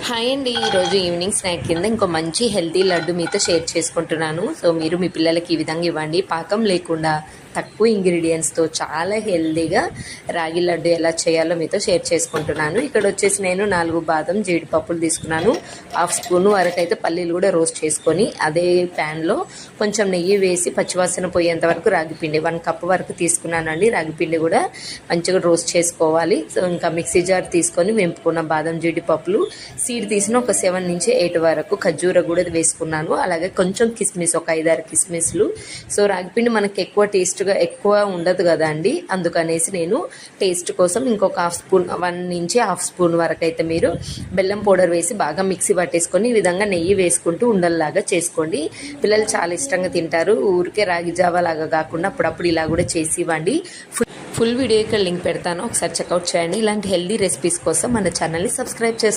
Hi అండి, ఈరోజు evening snack కింద ఇంకో మంచి హెల్తీ లడ్డు మీతో షేర్ చేసుకుంటున్నాను. సో మీరు మీ పిల్లలకి ఈ విధంగా ఇవ్వండి. పాకం లేకుండా తక్కువ ఇంగ్రీడియంట్స్తో చాలా హెల్తీగా రాగి లడ్డు ఎలా చేయాలో మీతో షేర్ చేసుకుంటున్నాను. ఇక్కడ వచ్చేసి నేను 4 బాదం జీడిపప్పులు తీసుకున్నాను. 1/2 స్పూన్ వరకు అయితే పల్లీలు కూడా రోస్ట్ చేసుకొని అదే ప్యాన్లో కొంచెం నెయ్యి వేసి పచ్చివాసన పోయేంత వరకు రాగిపిండి 1 కప్ వరకు తీసుకున్నానండి. రాగిపిండి కూడా మంచిగా రోస్ట్ చేసుకోవాలి. సో ఇంకా మిక్సీ జార్ తీసుకొని వెంపుకున్న బాదం జీడిపప్పులు సీడ్ తీసిన ఒక 7 నుంచి 8 వరకు ఖర్జూర కూడా వేసుకున్నాను. అలాగే కొంచెం కిస్మిస్, ఒక 5-6 కిస్మిస్లు. సో రాగిపిండి మనకి ఎక్కువ ఉండదు కదా అండి, అందుకనేసి నేను టేస్ట్ కోసం ఇంకొక 1/2 స్పూన్ 1 నుంచి 1/2 స్పూన్ వరకు అయితే మీరు బెల్లం పౌడర్ వేసి బాగా మిక్సీ పట్టేసుకొని ఈ విధంగా నెయ్యి వేసుకుంటూ ఉండల్లాగా చేసుకోండి. పిల్లలు చాలా ఇష్టంగా తింటారు. ఊరికే రాగి జావా లాగా కాకుండా అప్పుడప్పుడు ఇలా కూడా చేసి ఇవ్వండి. ఫుల్ వీడియో ఇక్కడ లింక్ పెడతాను, ఒకసారి చెక్అవుట్ చేయండి. ఇలాంటి హెల్దీ రెసిపీస్ కోసం మన ఛానల్ని సబ్స్క్రైబ్ చేసుకోండి.